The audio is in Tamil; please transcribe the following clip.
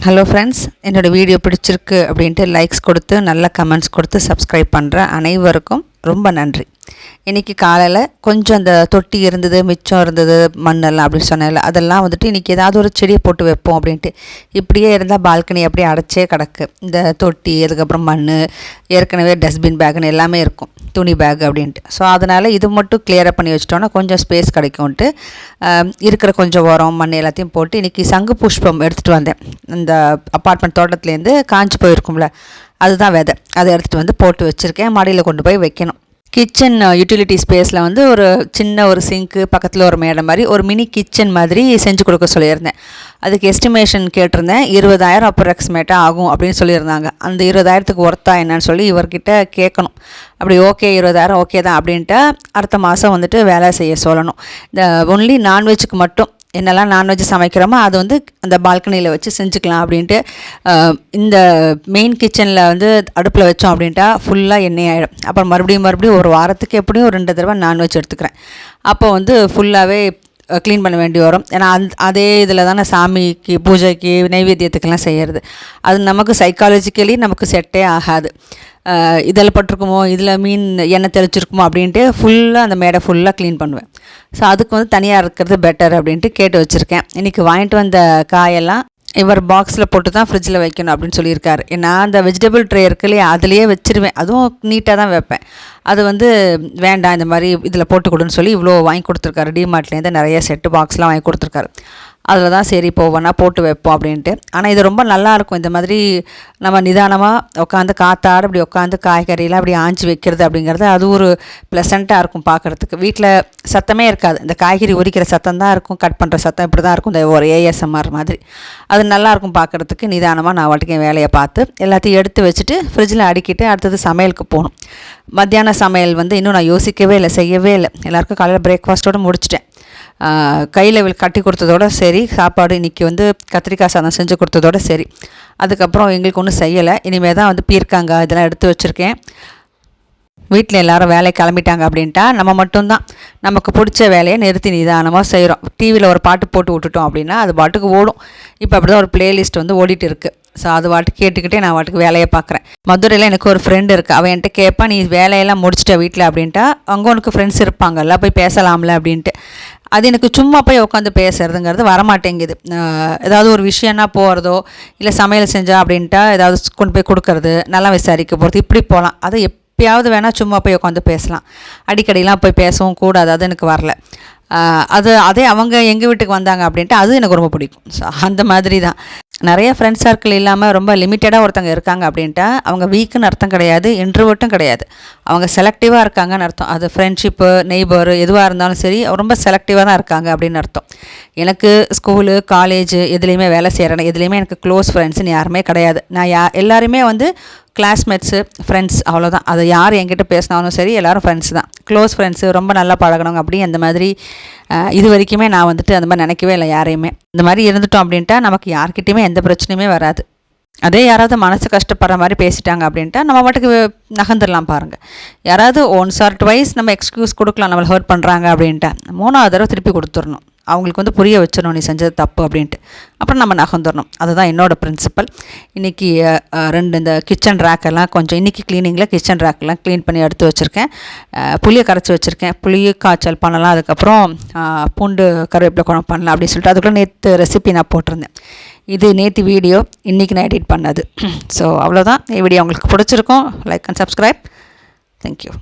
ஹலோ ஃப்ரெண்ட்ஸ், என்னோடய வீடியோ பிடிச்சிருக்கு அப்படின்ட்டு லைக்ஸ் கொடுத்து நல்ல கமெண்ட்ஸ் கொடுத்து சப்ஸ்கிரைப் பண்ணுற அனைவருக்கும் ரொம்ப நன்றி. இன்றைக்கி காலையில் கொஞ்சம் அந்த தொட்டி இருந்தது, மிச்சம் இருந்தது, மண்ணெல்லாம் அப்படின்னு சொன்னேன்ல, அதெல்லாம் வந்துட்டு இன்றைக்கி ஏதாவது ஒரு செடியை போட்டு வைப்போம் அப்படின்ட்டு. இப்படியே இருந்தால் பால்கனி அப்படியே அடைச்சே கிடக்கு. இந்த தொட்டி, அதுக்கப்புறம் மண், ஏற்கனவே டஸ்ட்பின் பேக்குன்னு எல்லாமே இருக்கும், துணி பேக் அப்படின்ட்டு. ஸோ அதனால் இது மட்டும் கிளியராக பண்ணி வச்சிட்டோன்னா கொஞ்சம் ஸ்பேஸ் கிடைக்கும்ன்ட்டு இருக்கிற கொஞ்சம் உரம் மண் எல்லாத்தையும் போட்டு இன்றைக்கி சங்கு புஷ்பம் எடுத்துகிட்டு வந்தேன். இந்த அப்பார்ட்மெண்ட் தோட்டத்துலேருந்து காஞ்சி போயிருக்கும்ல, அதுதான் விதை. அதை எடுத்துகிட்டு வந்து போட்டு வச்சுருக்கேன். மாடியில் கொண்டு போய் வைக்கணும். கிச்சன் யூட்டிலிட்டி ஸ்பேஸில் வந்து ஒரு சின்ன ஒரு சிங்க்கு, பக்கத்தில் ஒரு மேடை மாதிரி ஒரு மினி கிச்சன் மாதிரி செஞ்சு கொடுக்க சொல்லியிருந்தேன். அதுக்கு எஸ்டிமேஷன் கேட்டிருந்தேன். 20,000 அப்ராக்சிமேட்டாக ஆகும் அப்படின்னு சொல்லியிருந்தாங்க. அந்த 20,000க்கு ஒர்த்தா என்னன்னு சொல்லி இவர்கிட்ட கேட்கணும். அப்படி ஓகே 20,000 ஓகே தான் அப்படின்ட்டு அடுத்த மாதம் வந்துட்டு வேலை செய்ய சொல்லணும். இந்த ஒன்லி நான்வெஜ்ஜுக்கு மட்டும் என்னெல்லாம் நான்வெஜ் சமைக்கிறோமோ அது வந்து அந்த பால்கனியில் வச்சு செஞ்சுக்கலாம் அப்படின்ட்டு. இந்த மெயின் கிச்சனில் வந்து அடுப்பில் வச்சோம் அப்படின்ட்டா ஃபுல்லாக எண்ணெய் ஆகிடும். அப்புறம் மறுபடியும் ஒரு வாரத்துக்கு எப்படியும் 2 தடவை நான்வெஜ் எடுத்துக்கிறேன். அப்போ வந்து ஃபுல்லாகவே க்ளீன் பண்ண வேண்டி வரும். ஏன்னா அதே இதில் தானே சாமிக்கு பூஜைக்கு நைவேத்தியத்துக்கெல்லாம் செய்கிறது. அது நமக்கு சைக்காலஜிக்கலி நமக்கு செட்டே ஆகாது. இதில் பட்டிருக்குமோ, இதில் மீன் எண்ணெய் தெளிச்சிருக்குமோ அப்படின்ட்டு ஃபுல்லாக அந்த மேடை ஃபுல்லாக க்ளீன் பண்ணுவேன். ஸோ அதுக்கு வந்து தனியாக இருக்கிறது பெட்டர் அப்படின்ட்டு கேட்டு வச்சுருக்கேன். இன்றைக்கி வாங்கிட்டு வந்த காயெல்லாம் இவர் பாக்ஸில் போட்டு தான் ஃப்ரிட்ஜில் வைக்கணும் அப்படின்னு சொல்லியிருக்காரு. நான் அந்த வெஜிடபிள் ட்ரே இருக்குல்லையே அதுலேயே வச்சுருவேன். அதுவும் நீட்டாக தான் வைப்பேன். அது வந்து வேண்டாம், இந்த மாதிரி இதில் போட்டு கொடுன்னு சொல்லி இவ்வளோ வாங்கி கொடுத்துருக்காரு. டிமார்ட்லேருந்து நிறைய செட்டு பாக்ஸ்லாம் வாங்கி கொடுத்துருக்காரு. அதில் தான் சரி இப்போ ஒவ்வொன்றா போட்டு வைப்போம் அப்படின்ட்டு. ஆனால் இது ரொம்ப நல்லாயிருக்கும். இந்த மாதிரி நம்ம நிதானமாக உட்காந்து காத்தாட இப்படி உட்காந்து காய்கறியெல்லாம் அப்படி ஆஞ்சி வைக்கிறது அப்படிங்கிறது அது ஒரு ப்ளசண்ட்டாக இருக்கும் பார்க்குறதுக்கு. வீட்டில் சத்தமே இருக்காது. இந்த காய்கறி உரிக்கிற சத்தம் தான் இருக்கும், கட் பண்ணுற சத்தம் இப்படி தான் இருக்கும், இந்த ஒரு ASMR மாதிரி. அது நல்லாயிருக்கும் பார்க்குறதுக்கு. நிதானமாக நான் வாட்டுக்கு என் வேலையை பார்த்து எல்லாத்தையும் எடுத்து வச்சுட்டு ஃப்ரிட்ஜில் அடுக்கிட்டு அடுத்தது சமையலுக்கு போகணும். மத்தியான சமையல் வந்து இன்னும் நான் யோசிக்கவே இல்லை, செய்யவே இல்லை. எல்லாேருக்கும் காலையில் பிரேக்ஃபாஸ்ட்டோடு முடிச்சிட்டேன். கையில் கட்டி கொடுத்ததோட சரி. சாப்பாடு இன்றைக்கி வந்து கத்திரிக்காய் சாதம் செஞ்சு கொடுத்ததோட சரி. அதுக்கப்புறம் எங்களுக்கு ஒன்றும் செய்யலை. இனிமேல் தான் வந்து பீர்க்காங்காய் இதெல்லாம் எடுத்து வச்சுருக்கேன். வீட்டில் எல்லோரும் வேலையை கிளம்பிட்டாங்க அப்படின்ட்டா நம்ம மட்டும்தான் நமக்கு பிடிச்ச வேலையை நிறுத்தி நிதானமாக செய்கிறோம். டிவியில் ஒரு பாட்டு போட்டு விட்டுட்டோம் அப்படின்னா அது பாட்டுக்கு ஓடும். இப்போ அப்படி தான் ஒரு பிளேலிஸ்ட் வந்து ஓடிட்டு இருக்குது. ஸோ அது வாட்டுக்கு கேட்டுக்கிட்டே நான் வாட்டுக்கு வேலையை பார்க்குறேன். மதுரையில் எனக்கு ஒரு ஃப்ரெண்டு இருக்குது. அவன் என்கிட்ட கேட்பா, நீ வேலையெல்லாம் முடிச்சிட்ட வீட்டில் அப்படின்ட்டா, அங்கே உனக்கு ஃப்ரெண்ட்ஸ் இருப்பாங்கல்ல, போய் பேசலாம்ல அப்படின்ட்டு. அது எனக்கு சும்மா போய் உட்காந்து பேசுறதுங்கிறது வரமாட்டேங்குது. ஏதாவது ஒரு விஷயம்னா போகிறதோ, இல்லை சமையல் செஞ்சா அப்படின்ட்டா ஏதாவது கொண்டு போய் கொடுக்கறது, நல்லா விசாரிக்க போகிறது, இப்படி போகலாம். அதை எப்பயாவது வேணால் சும்மா போய் உட்காந்து பேசலாம். அடிக்கடிலாம் போய் பேசவும் கூடாது. அது எனக்கு வரல. அதே அவங்க எங்கள் வீட்டுக்கு வந்தாங்க அப்படின்ட்டு அது எனக்கு ரொம்ப பிடிக்கும். ஸோ அந்த மாதிரி தான். நிறைய ஃப்ரெண்ட்ஸ் சர்க்கிள் இல்லாமல் ரொம்ப லிமிட்டடாக ஒருத்தங்க இருக்காங்க அப்படின்ட்டா அவங்க வீக்குன்னு அர்த்தம் கிடையாது, இன்ட்ரோவர்ட்டும் கிடையாது. அவங்க செலக்டிவாக இருக்காங்கன்னு அர்த்தம். அது ஃப்ரெண்ட்ஷிப்பு, நெய்பர் எதுவாக இருந்தாலும் சரி, ரொம்ப செலக்டிவாக தான் இருக்காங்க அப்படின்னு அர்த்தம். எனக்கு ஸ்கூலு, காலேஜு எதுலேயுமே வேலை செய்கிறேன், எதுலேயுமே எனக்கு க்ளோஸ் ஃப்ரெண்ட்ஸ்ன்னு யாருமே கிடையாது. நான் எல்லாருமே வந்து கிளாஸ்மேட்ஸு, ஃப்ரெண்ட்ஸ், அவ்வளோதான். அது யார் என்கிட்ட பேசினாலும் சரி, எல்லோரும் ஃப்ரெண்ட்ஸ் தான். க்ளோஸ் ஃப்ரெண்ட்ஸு, ரொம்ப நல்லா பழகணும் அப்படி அந்த மாதிரி இது வரைக்குமே நான் வந்துட்டு அந்த மாதிரி நினைக்கவே இல்லை யாரையுமே. இந்த மாதிரி இருந்துட்டோம் அப்படின்ட்டா நமக்கு யார்கிட்டையுமே எந்த பிரச்சனையுமே வராது. அதே யாராவது மனசு கஷ்டப்படுற மாதிரி பேசிட்டாங்க அப்படின்ட்டா நம்ம மட்டுக்கு நகர்ந்துடலாம் பாருங்கள். யாராவது ஒன்ஸ் ஆர் ட்வைஸ் நம்ம எக்ஸ்கியூஸ் கொடுக்கலாம், நம்மளை ஹர்ட் பண்ணுறாங்க அப்படின்ட்டா 3ஆவது தடவை திருப்பி கொடுத்துடணும். அவங்களுக்கு வந்து புரிய வச்சிடணும் நீ செஞ்சது தப்பு அப்படின்ட்டு. அப்புறம் நம்ம நகர்ந்துடணும். அதுதான் என்னோடய பிரின்சிபல். இன்றைக்கி 2 இந்த கிச்சன் ரேக்கெல்லாம் கொஞ்சம் இன்றைக்கி க்ளீனிங்கில் கிச்சன் ரேக்கெல்லாம் க்ளீன் பண்ணி எடுத்து வச்சுருக்கேன். புளியை கரைச்சி வச்சுருக்கேன். புளியை காய்ச்சல் பண்ணலாம். அதுக்கப்புறம் பூண்டு கருவேப்பிலை குழம்பு பண்ணலாம் அப்படின்னு சொல்லிட்டு அதுக்குள்ளே நேற்று ரெசிபி நான் போட்டிருந்தேன். இது நேற்று வீடியோ, இன்றைக்கி நான் எடிட் பண்ணது. ஸோ அவ்வளோதான். இந்த வீடியோ உங்களுக்கு பிடிச்சிருக்கும். Like and subscribe. தேங்க்யூ.